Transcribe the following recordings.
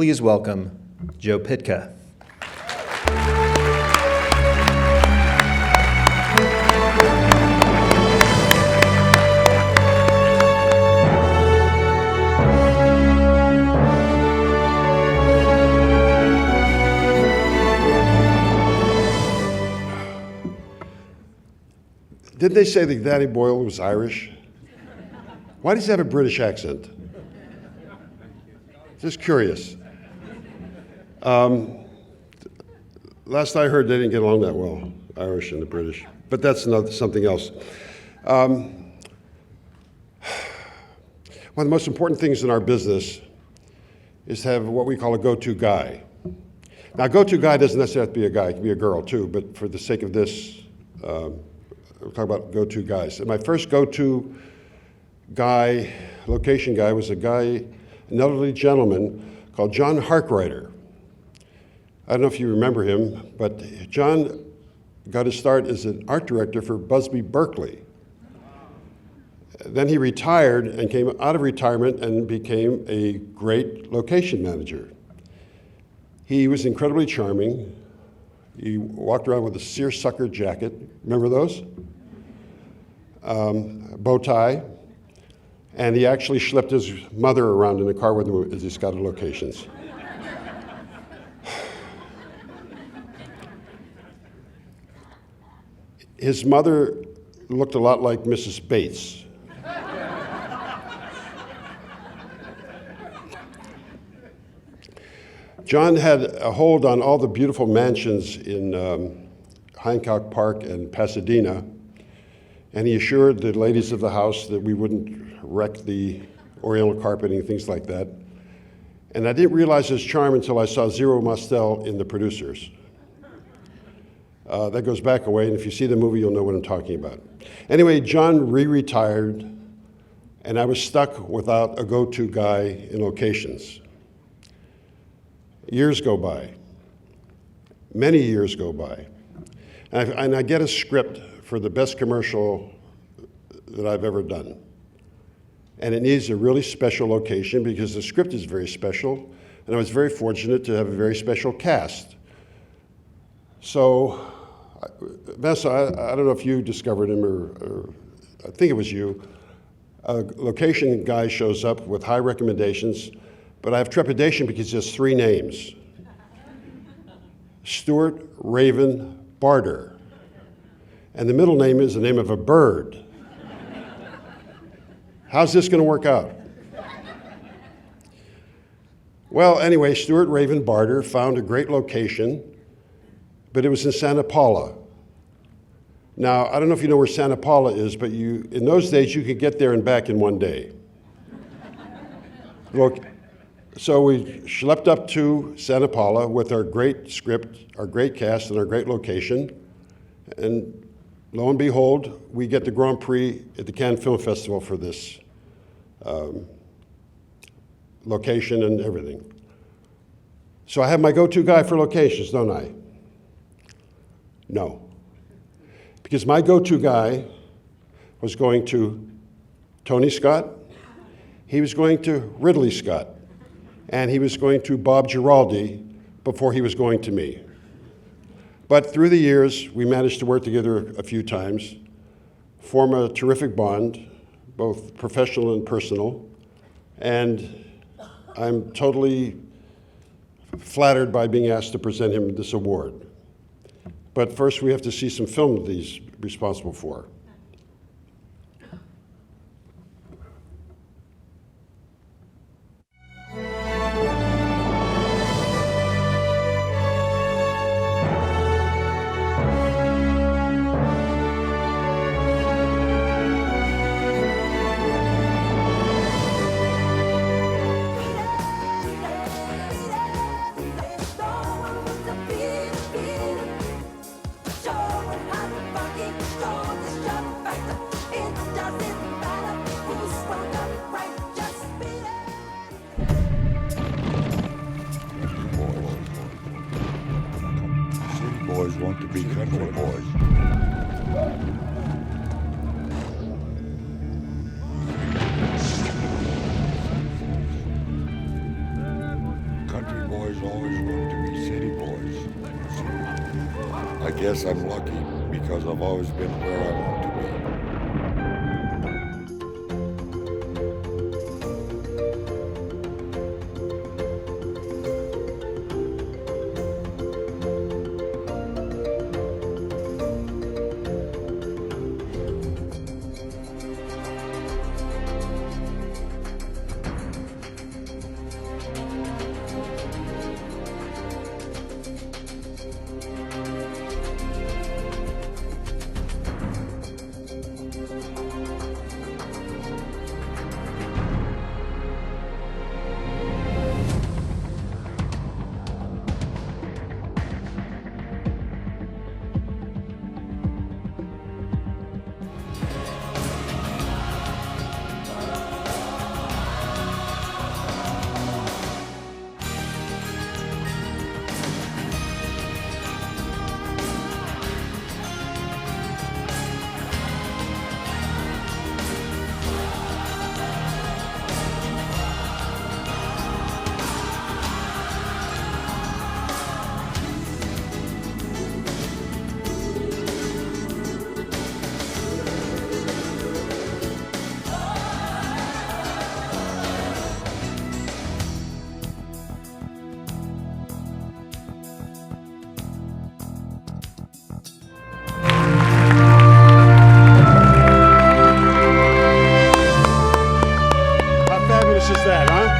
Please welcome Joe Pitka. Didn't they say that Danny Boyle was Irish? Why does he have a British accent? Just curious. Last I heard, they didn't get along that well, Irish and the British. But that's something else. One of the most important things in our business is to have what we call a go-to guy. Now, a go-to guy doesn't necessarily have to be a guy. It can be a girl, too. But for the sake of this, we'll talk about go-to guys. And my first go-to guy, location guy, was an elderly gentleman called John Harkrider. I don't know if you remember him, but John got his start as an art director for Busby Berkeley. Then he retired and came out of retirement and became a great location manager. He was incredibly charming. He walked around with a seersucker jacket. Remember those? Bow tie. And he actually schlepped his mother around in a car with him as he scouted locations. His mother looked a lot like Mrs. Bates. John had a hold on all the beautiful mansions in Hancock Park and Pasadena, and he assured the ladies of the house that we wouldn't wreck the oriental carpeting and things like that. And I didn't realize his charm until I saw Zero Mostel in The Producers. That goes back a way, and if you see the movie, you'll know what I'm talking about. Anyway, John re-retired, and I was stuck without a go-to guy in locations. Years go by. Many years go by. And I get a script for the best commercial that I've ever done. And it needs a really special location because the script is very special, and I was very fortunate to have a very special cast. So, Vanessa, I don't know if you discovered him or I think it was you. A location guy shows up with high recommendations, but I have trepidation because he has 3 names. Stuart, Raven, Barter. And the middle name is the name of a bird. How's this going to work out? Well, anyway, Stuart, Raven, Barter found a great location, but it was in Santa Paula. Now, I don't know if you know where Santa Paula is, but in those days, you could get there and back in one day. Look, so we schlepped up to Santa Paula with our great script, our great cast, and our great location, and lo and behold, we get the Grand Prix at the Cannes Film Festival for this location and everything. So I have my go-to guy for locations, don't I? No. Because my go-to guy was going to Tony Scott, he was going to Ridley Scott, and he was going to Bob Giraldi before he was going to me. But through the years, we managed to work together a few times, form a terrific bond, both professional and personal, and I'm totally flattered by being asked to present him this award. But first, we have to see some film that he's responsible for. Boys want to be country boys. Country guess I'm lucky because I've always been where I want to be. How fabulous is that, huh?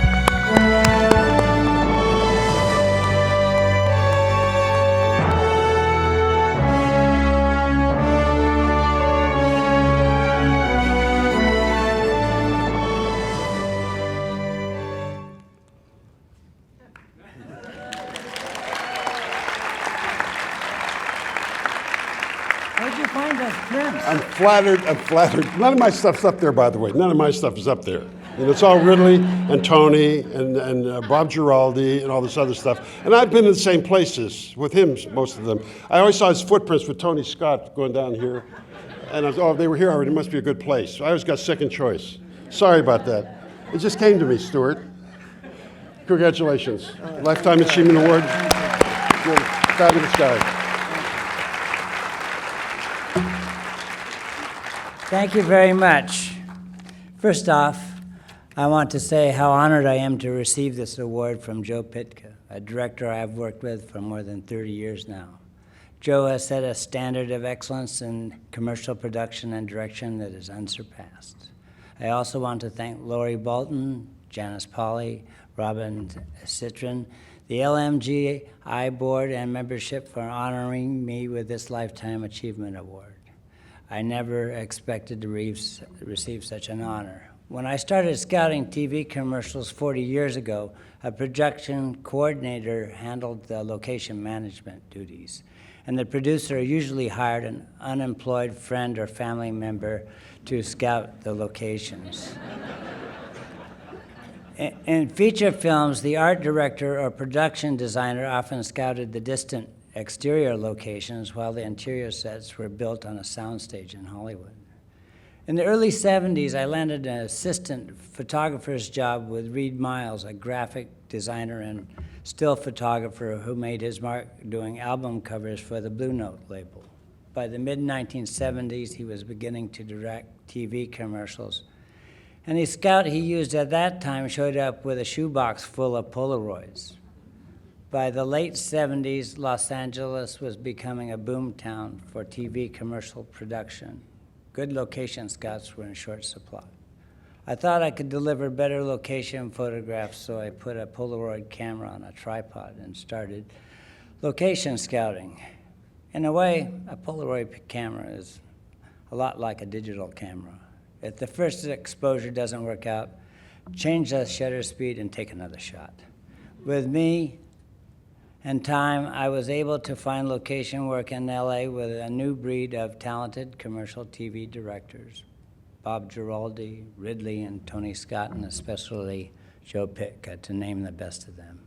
Where'd you find those prints? I'm flattered, I'm flattered. None of my stuff's up there, by the way. None of my stuff is up there. And it's all Ridley and Tony and Bob Giraldi and all this other stuff. And I've been in the same places with him, most of them. I always saw his footprints with Tony Scott going down here. And I was, oh, they were here already. It must be a good place. I always got second choice. Sorry about that. It just came to me, Stuart. Congratulations. Lifetime Achievement Award. You're a fabulous guy. Thank you very much. First off, I want to say how honored I am to receive this award from Joe Pitka, a director I've worked with for more than 30 years now. Joe has set a standard of excellence in commercial production and direction that is unsurpassed. I also want to thank Lori Bolton, Janice Polly, Robin Citron, the LMGI board and membership for honoring me with this Lifetime Achievement Award. I never expected to receive such an honor. When I started scouting TV commercials 40 years ago, a production coordinator handled the location management duties, and the producer usually hired an unemployed friend or family member to scout the locations. In feature films, the art director or production designer often scouted the distant exterior locations while the interior sets were built on a soundstage in Hollywood. In the early 70s, I landed an assistant photographer's job with Reed Miles, a graphic designer and still photographer who made his mark doing album covers for the Blue Note label. By the mid-1970s, he was beginning to direct TV commercials. And the scout he used at that time showed up with a shoebox full of Polaroids. By the late 70s, Los Angeles was becoming a boom town for TV commercial production. Good location scouts were in short supply. I thought I could deliver better location photographs, so I put a Polaroid camera on a tripod and started location scouting. In a way, a Polaroid camera is a lot like a digital camera. If the first exposure doesn't work out, change the shutter speed and take another shot. With me and time, I was able to find location work in LA with a new breed of talented commercial TV directors, Bob Giraldi, Ridley, and Tony Scott, and especially Joe Pitka, to name the best of them.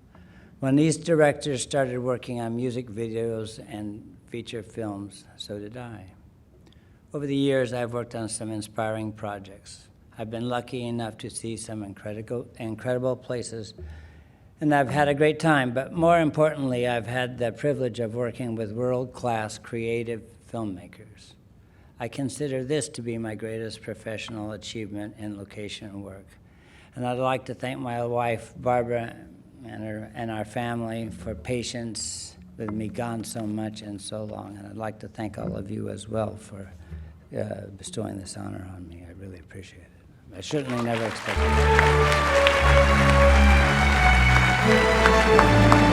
When these directors started working on music videos and feature films, so did I. Over the years, I've worked on some inspiring projects. I've been lucky enough to see some incredible places And I've had a great time, but more importantly, I've had the privilege of working with world-class creative filmmakers. I consider this to be my greatest professional achievement in location work. And I'd like to thank my wife, Barbara, and our family for patience with me gone so much and so long. And I'd like to thank all of you as well for bestowing this honor on me. I really appreciate it. I certainly never expected it.